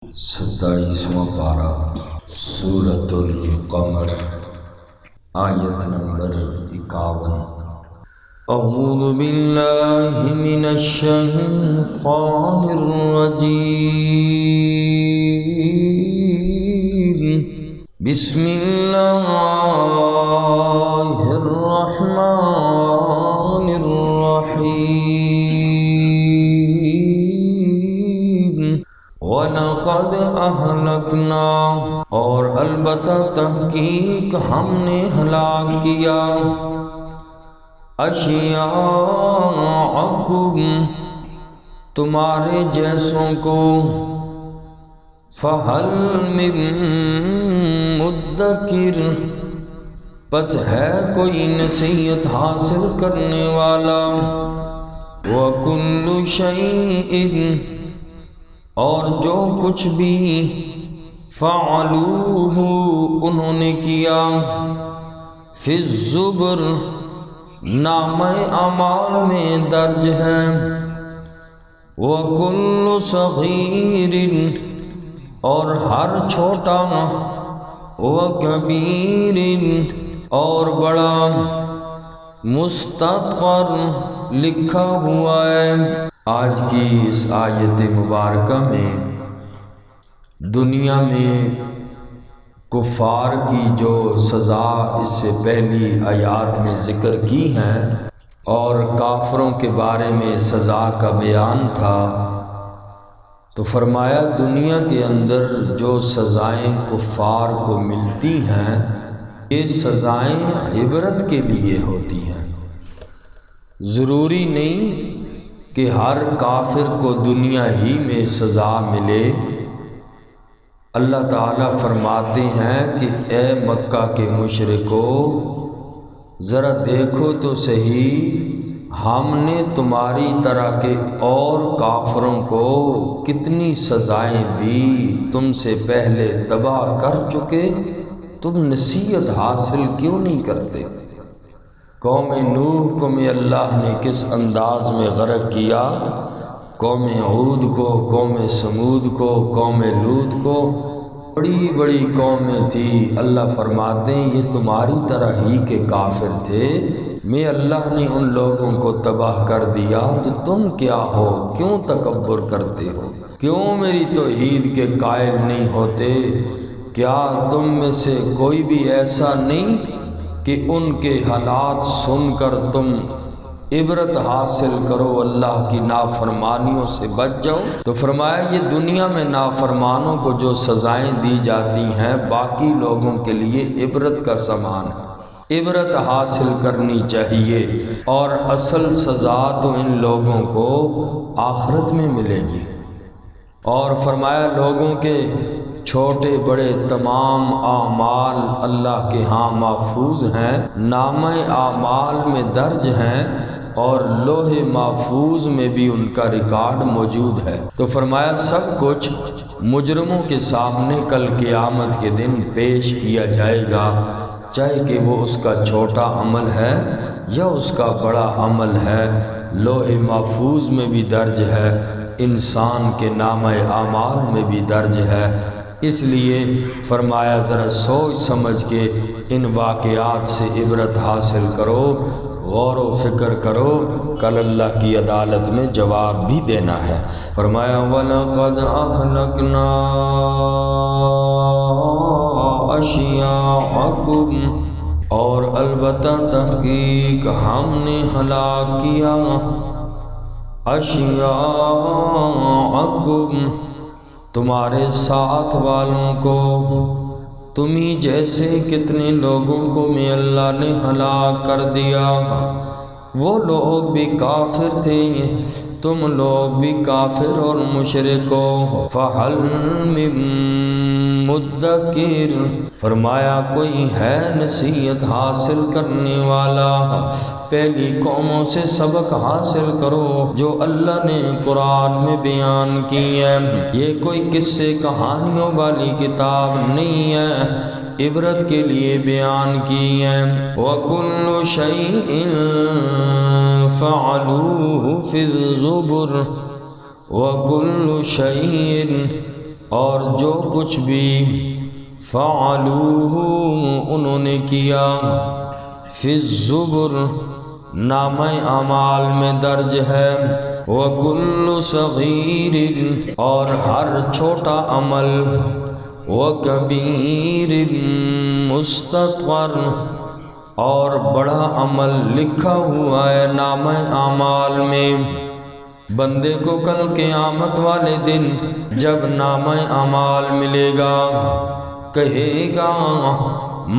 27واں پارہ سورۃ القمر، آیت نمبر 51۔ اعوذ باللہ من الشیطان الرجیم، بسم اللہ الرحمن الرحیم۔ وَلَقَدْ أَهْلَكْنَا، اور البتہ تحقیق ہم نے ہلاک کیا، اشیاءکم، تمہارے جیسوں کو، فَهَلْ مِن مُدَّکِرٍ، پس ہے کوئی نصیحت حاصل کرنے والا، وَكُلُّ شَيْءٍ، اور جو کچھ بھی، فعلوہ، انہوں نے کیا، فی الزبر، نامہ اعمال میں درج ہے، وکل صغیر، اور ہر چھوٹا، وکبیر، اور بڑا، مستطر، لکھا ہوا ہے۔ آج کی اس آیت مبارکہ میں دنیا میں کفار کی جو سزا اس سے پہلی آیات میں ذکر کی ہیں اور کافروں کے بارے میں سزا کا بیان تھا، تو فرمایا دنیا کے اندر جو سزائیں کفار کو ملتی ہیں یہ سزائیں عبرت کے لیے ہوتی ہیں۔ ضروری نہیں کہ ہر کافر کو دنیا ہی میں سزا ملے۔ اللہ تعالیٰ فرماتے ہیں کہ اے مکہ کے مشرکو، ذرا دیکھو تو صحیح، ہم نے تمہاری طرح کے اور کافروں کو کتنی سزائیں دی، تم سے پہلے تباہ کر چکے، تم نصیحت حاصل کیوں نہیں کرتے؟ قوم نوح کو میں اللہ نے کس انداز میں غرق کیا، قوم ہود کو، قوم سمود کو، قوم لوط کو، بڑی بڑی قومیں تھی۔ اللہ فرماتے ہیں یہ تمہاری طرح ہی کے کافر تھے، میں اللہ نے ان لوگوں کو تباہ کر دیا، تو تم کیا ہو، کیوں تکبر کرتے ہو، کیوں میری توحید کے قائل نہیں ہوتے؟ کیا تم میں سے کوئی بھی ایسا نہیں کہ ان کے حالات سن کر تم عبرت حاصل کرو، اللہ کی نافرمانیوں سے بچ جاؤ؟ تو فرمایا یہ دنیا میں نافرمانوں کو جو سزائیں دی جاتی ہیں باقی لوگوں کے لیے عبرت کا سامان ہے، عبرت حاصل کرنی چاہیے، اور اصل سزا تو ان لوگوں کو آخرت میں ملے گی۔ اور فرمایا لوگوں کے چھوٹے بڑے تمام اعمال اللہ کے ہاں محفوظ ہیں، نامہ اعمال میں درج ہیں، اور لوح محفوظ میں بھی ان کا ریکارڈ موجود ہے۔ تو فرمایا سب کچھ مجرموں کے سامنے کل قیامت کے دن پیش کیا جائے گا، چاہے کہ وہ اس کا چھوٹا عمل ہے یا اس کا بڑا عمل ہے، لوح محفوظ میں بھی درج ہے، انسان کے نامہ اعمال میں بھی درج ہے۔ اس لیے فرمایا ذرا سوچ سمجھ کے ان واقعات سے عبرت حاصل کرو، غور و فکر کرو، کل اللہ کی عدالت میں جواب بھی دینا ہے۔ فرمایا وَلَقَدْ أَهْلَكْنَا أَشْيَاعَكُمْ، اور البتہ تحقیق ہم نے ہلاک کیا، أَشْيَاعَكُمْ، تمہارے ساتھ والوں کو، تمہیں جیسے کتنے لوگوں کو میں اللہ نے ہلاک کر دیا، وہ لوگ بھی کافر تھے، تم لوگ بھی کافر اور مشرک ہو۔ فَهَلْ مِن مُدَّکِرٍ، فرمایا کوئی ہے نصیحت حاصل کرنے والا؟ پہلی قوموں سے سبق حاصل کرو جو اللہ نے قرآن میں بیان کی ہے، یہ کوئی قصے کہانیوں والی کتاب نہیں ہے، عبرت کے لیے بیان کی ہے۔ وَكُلُّ شَيْءٍ فَعَلُوهُ فِي الزُّبُرِ، وَكُلُّ شَيْءٍ، اور جو کچھ بھی فعلوہ انہوں نے کیا فی الزبر نامہ اعمال میں درج ہے، وَكُلُّ صغیر اور ہر چھوٹا عمل، وَكَبِيرٍ مُسْتَطْوَرٍ اور بڑا عمل لکھا ہوا ہے نامہ اعمال میں۔ بندے کو کل قیامت والے دن جب نامہ اعمال ملے گا کہے گا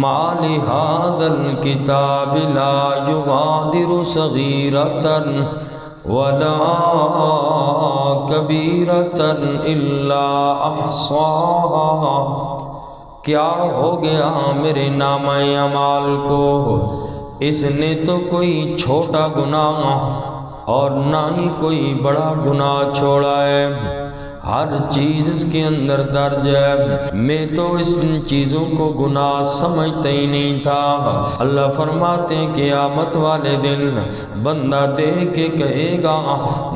ما لہذا الکتاب لا یغادر صغیرۃ ولا کبیرۃ الا احصاها، کیا ہو گیا میرے نامہ اعمال کو، اس نے تو کوئی چھوٹا گناہ اور نہ ہی کوئی بڑا گناہ چھوڑا ہے، ہر چیز اس کے اندر درج ہے، میں تو ان چیزوں کو گناہ سمجھتا ہی نہیں تھا۔ اللہ فرماتے ہیں قیامت والے دن بندہ دیکھ کے کہے گا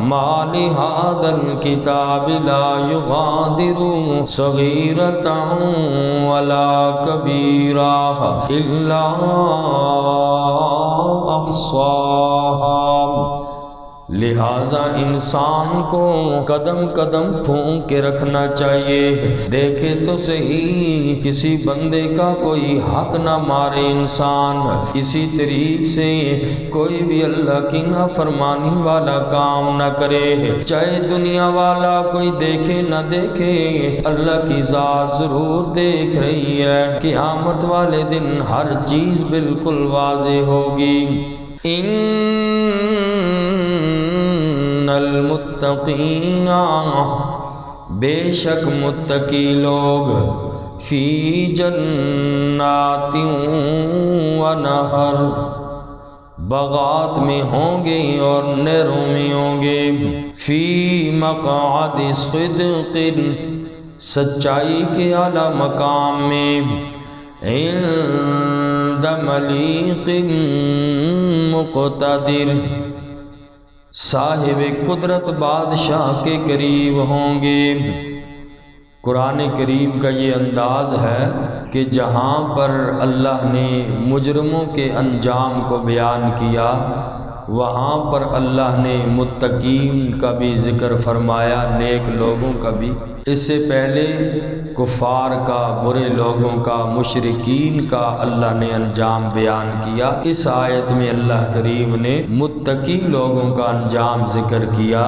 ما لہذا الکتاب لا یغادر صغیرۃ ولا کبیرہ الا احصاها۔ لہٰذا انسان کو قدم قدم پھونک کے رکھنا چاہیے، دیکھے تو صحیح کسی بندے کا کوئی حق نہ مارے انسان، اسی طریق سے کوئی بھی اللہ کی نافرمانی والا کام نہ کرے، چاہے دنیا والا کوئی دیکھے نہ دیکھے، اللہ کی ذات ضرور دیکھ رہی ہے۔ قیامت والے دن ہر چیز بالکل واضح ہوگی۔ المتقین بے شک متقی لوگ فی جنات و نہر باغات میں ہوں گے اور نہروں میں ہوں گے، فی مقعد صدق سچائی کے اعلیٰ مقام میں، عند ملیق مقتدر صاحب قدرت بادشاہ کے قریب ہوں گے۔ قرآن کریم کا یہ انداز ہے کہ جہاں پر اللہ نے مجرموں کے انجام کو بیان کیا وہاں پر اللہ نے متقین کا بھی ذکر فرمایا، نیک لوگوں کا بھی۔ اس سے پہلے کفار کا، برے لوگوں کا، مشرکین کا اللہ نے انجام بیان کیا۔ اس آیت میں اللہ کریم نے متقی لوگوں کا انجام ذکر کیا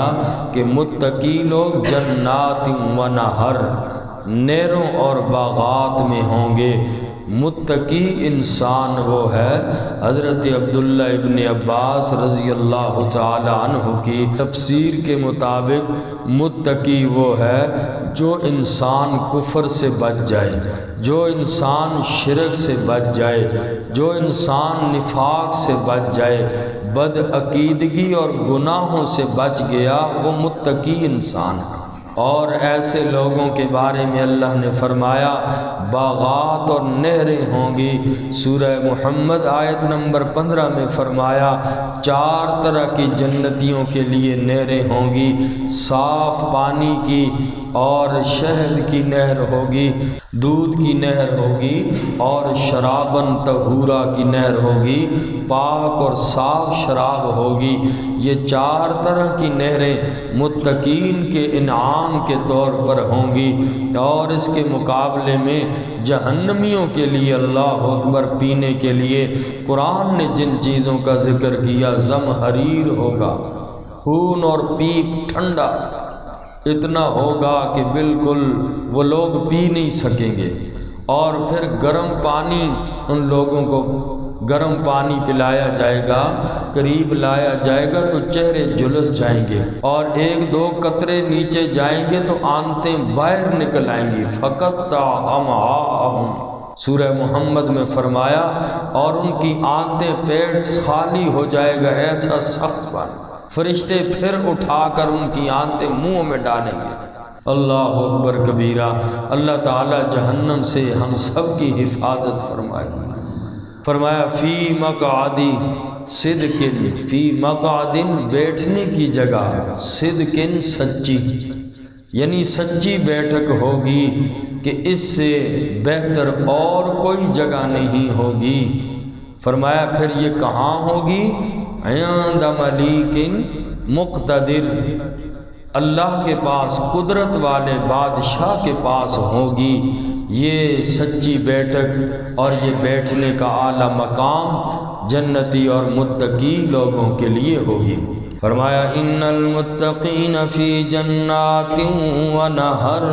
کہ متقی لوگ جنات و نہر نہروں اور باغات میں ہوں گے۔ متقی انسان وہ ہے، حضرت عبداللہ ابن عباس رضی اللہ تعالی عنہ کی تفسیر کے مطابق متقی وہ ہے جو انسان کفر سے بچ جائے، جو انسان شرک سے بچ جائے، جو انسان نفاق سے بچ جائے، بد عقیدگی اور گناہوں سے بچ گیا، وہ متقی انسان ہے۔ اور ایسے لوگوں کے بارے میں اللہ نے فرمایا باغات اور نہریں ہوں گی۔ سورہ محمد آیت نمبر 15 میں فرمایا 4 طرح کی جنتیوں کے لیے نہریں ہوں گی، صاف پانی کی اور شہد کی نہر ہوگی، دودھ کی نہر ہوگی اور شرابن طہورا کی نہر ہوگی، پاک اور صاف شراب ہوگی۔ یہ 4 طرح کی نہریں متقین کے انعام کے طور پر ہوں گی، اور اس کے مقابلے میں جہنمیوں کے لیے اللہ اکبر پینے کے لیے قرآن نے جن چیزوں کا ذکر کیا، زمہریر ہوگا، خون اور پیپ ٹھنڈا اتنا ہوگا کہ بالکل وہ لوگ پی نہیں سکیں گے، اور پھر گرم پانی ان لوگوں کو گرم پانی پلایا جائے گا، قریب لایا جائے گا تو چہرے جھلس جائیں گے، اور 1-2 قطرے نیچے جائیں گے تو آنتیں باہر نکل آئیں گی۔ فقطع امعاءہم سورہ محمد میں فرمایا، اور ان کی آنتیں پیٹ خالی ہو جائے گا، ایسا سخت پانی، فرشتے پھر اٹھا کر ان کی آنتیں منہ میں ڈالیں گے۔ اللہ اکبر کبیرہ۔ اللہ تعالی جہنم سے ہم سب کی حفاظت فرمائے۔ فرمایا فی مقعد صدق، فی مقعد بیٹھنے کی جگہ، صدق سچی، یعنی سچی بیٹھک ہوگی کہ اس سے بہتر اور کوئی جگہ نہیں ہوگی۔ فرمایا پھر یہ کہاں ہوگی؟ عند ملیک مقتدر، اللہ کے پاس، قدرت والے بادشاہ کے پاس ہوگی یہ سچی بیٹھک، اور یہ بیٹھنے کا اعلیٰ مقام جنتی اور متقی لوگوں کے لیے ہوگی۔ فرمایا ان المتقین فی جنات و نہر،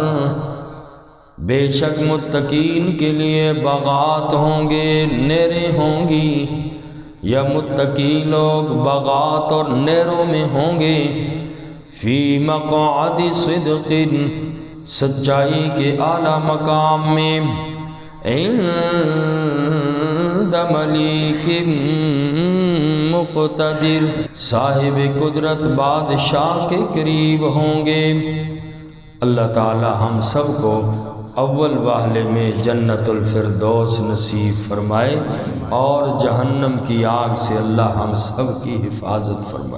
بے شک متقین کے لیے باغات ہوں گے، نہریں ہوں گی، یا متقی لوگ باغات اور نہروں میں ہوں گے۔ فی مقعد صدق، سچائی کے اعلیٰ مقام میں، عند ملیک مقتدر، صاحب قدرت بادشاہ کے قریب ہوں گے۔ اللہ تعالی ہم سب کو اول واہلے میں جنت الفردوس نصیب فرمائے، اور جہنم کی آگ سے اللہ ہم سب کی حفاظت فرمائے۔